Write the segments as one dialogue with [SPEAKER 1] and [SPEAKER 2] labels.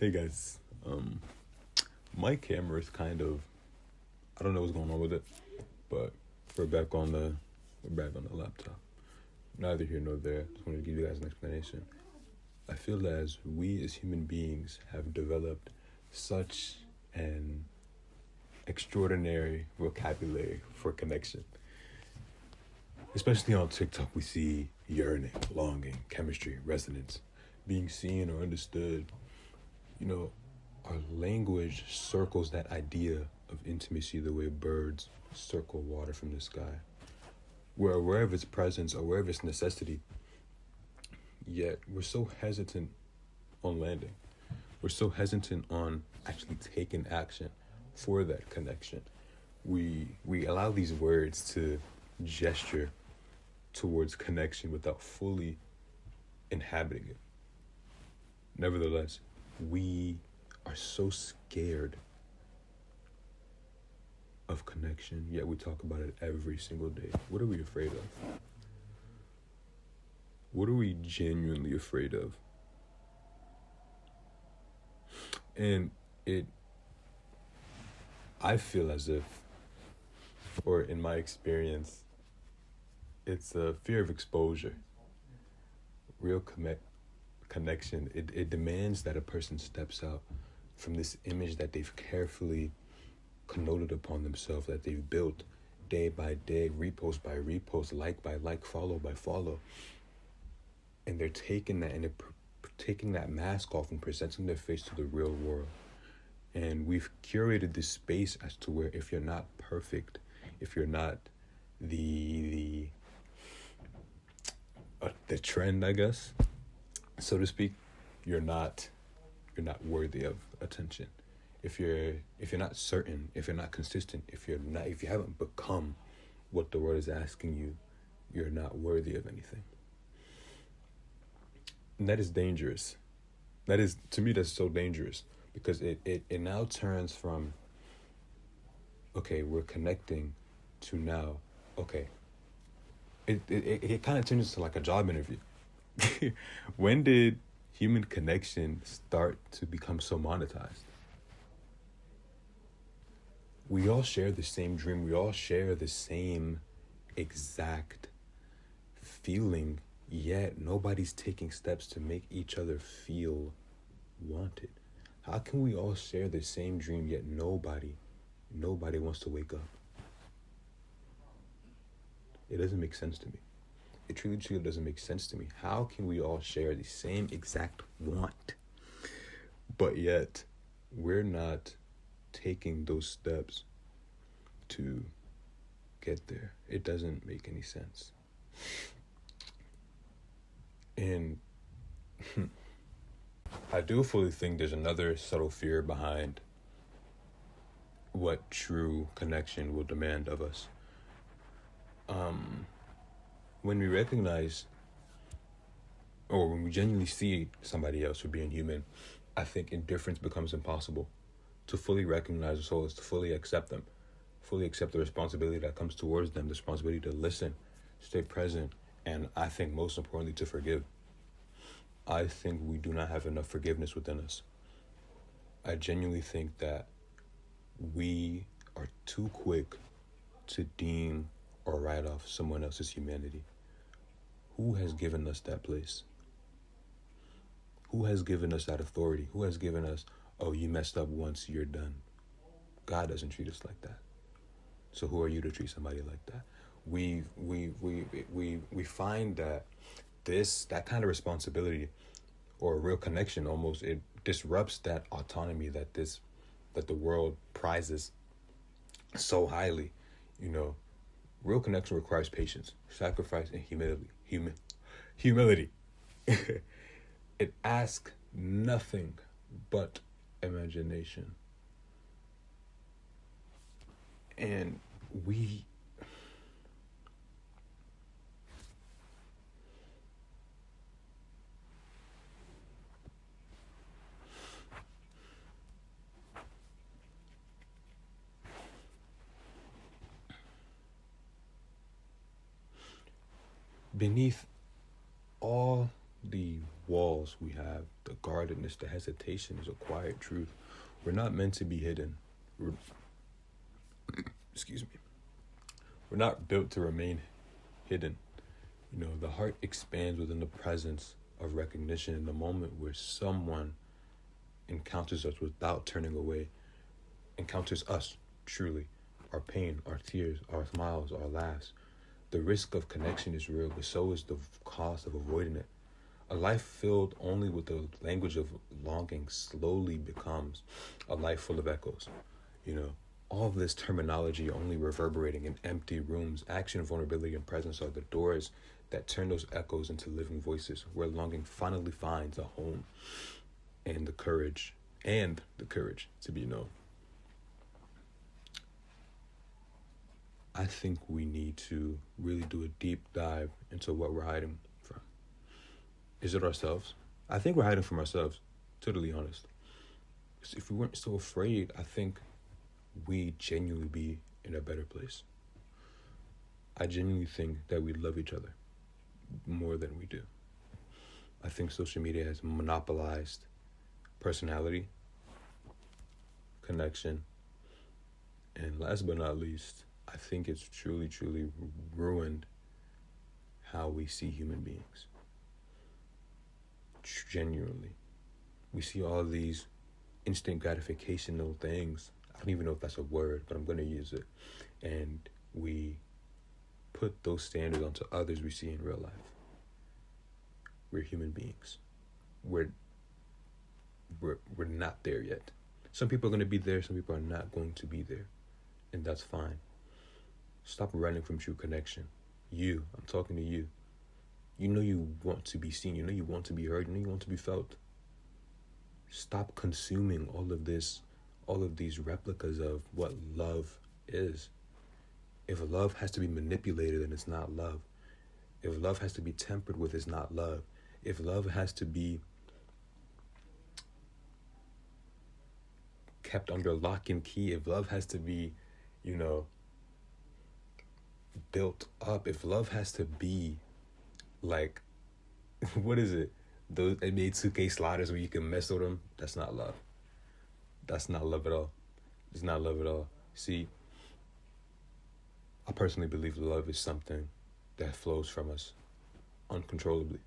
[SPEAKER 1] Hey guys, my camera is kind of, I don't know what's going on with it, but we're back on the we're back on the laptop. Neither here nor there. Just wanted to give you guys an explanation. I feel that as we as human beings have developed such an extraordinary vocabulary for connection. Especially on TikTok, we see yearning, longing, chemistry, resonance, being seen or understood. You know, our language circles that idea of intimacy the way birds circle water from the sky. We're aware of its presence, aware of its necessity, yet we're so hesitant on landing. We're so hesitant on actually taking action for that connection. We allow these words to gesture towards connection without fully inhabiting it. Nevertheless, we are so scared of connection, yet we talk about it every single day. What are we afraid of? What are we genuinely afraid of? And I feel as if, or in my experience, it's a fear of exposure. Real connection, it demands that a person steps out from this image that they've carefully connoted upon themselves, that they've built day by day, repost by repost, like by like, follow by follow. And they're taking that and they're taking that mask off and presenting their face to the real world. And we've curated this space as to where if you're not perfect, if you're not the trend, I guess, so to speak, you're not worthy of attention. If you're not certain, if you're not consistent, if you haven't become what the world is asking you, you're not worthy of anything. And that is dangerous. To me, that's so dangerous, because it now turns from, okay, we're connecting, to now, okay, it kind of turns into like a job interview. When did human connection start to become so monetized? We all share the same dream. We all share the same exact feeling, yet nobody's taking steps to make each other feel wanted. How can we all share the same dream, yet nobody wants to wake up? It doesn't make sense to me. It truly doesn't make sense to me. How can we all share the same exact want, but yet we're not taking those steps to get there? It doesn't make any sense. And I do fully think there's another subtle fear behind what true connection will demand of us. When we recognize, or when we genuinely see somebody else for being human, I think indifference becomes impossible. To fully recognize the soul is to fully accept them, fully accept the responsibility that comes towards them, the responsibility to listen, stay present, and I think most importantly, to forgive. I think we do not have enough forgiveness within us. I genuinely think that we are too quick to deem or write off someone else's humanity. Who has given us that place? Who has given us that authority? Who has given us, oh, you messed up once, you're done? God doesn't treat us like that. So who are you to treat somebody like that? We find that that kind of responsibility, or a real connection, almost it disrupts that autonomy that the world prizes so highly. Real connection requires patience, sacrifice, and humility. Humility. It asks nothing but imagination. And beneath all the walls we have, the guardedness, the hesitation is a quiet truth. We're not meant to be hidden. Excuse me. We're not built to remain hidden. The heart expands within the presence of recognition in the moment where someone encounters us without turning away, encounters us truly, our pain, our tears, our smiles, our laughs. The risk of connection is real, but so is the cost of avoiding it. A life filled only with the language of longing slowly becomes a life full of echoes. All of this terminology only reverberating in empty rooms. Action, vulnerability, and presence are the doors that turn those echoes into living voices, where longing finally finds a home and the courage to be known. I think we need to really do a deep dive into what we're hiding from. Is it ourselves? I think we're hiding from ourselves, totally honest. If we weren't so afraid, I think we genuinely be in a better place. I genuinely think that we love each other more than we do. I think social media has monopolized personality, connection, and last but not least, I think it's truly, truly ruined how we see human beings. Genuinely. We see all these instant gratificational things. I don't even know if that's a word, but I'm going to use it. And we put those standards onto others we see in real life. We're human beings. We're not there yet. Some people are going to be there, some people are not going to be there. And that's fine. Stop running from true connection. I'm talking to you. You want to be seen. You want to be heard. You want to be felt. Stop consuming all of these replicas of what love is. If love has to be manipulated, then it's not love. If love has to be tempered with, it's not love. If love has to be kept under lock and key, if love has to be, built up, if love has to be like, what is it? Those NBA 2K sliders where you can mess with them, that's not love. That's not love at all. It's not love at all. See, I personally believe love is something that flows from us uncontrollably.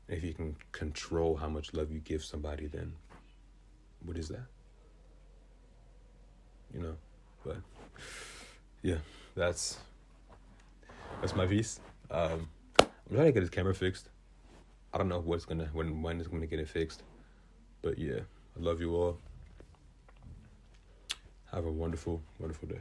[SPEAKER 1] If you can control how much love you give somebody, then what is that? But yeah, that's my piece. I'm trying to get his camera fixed. I don't know when it's gonna get it fixed. But yeah, I love you all. Have a wonderful, wonderful day.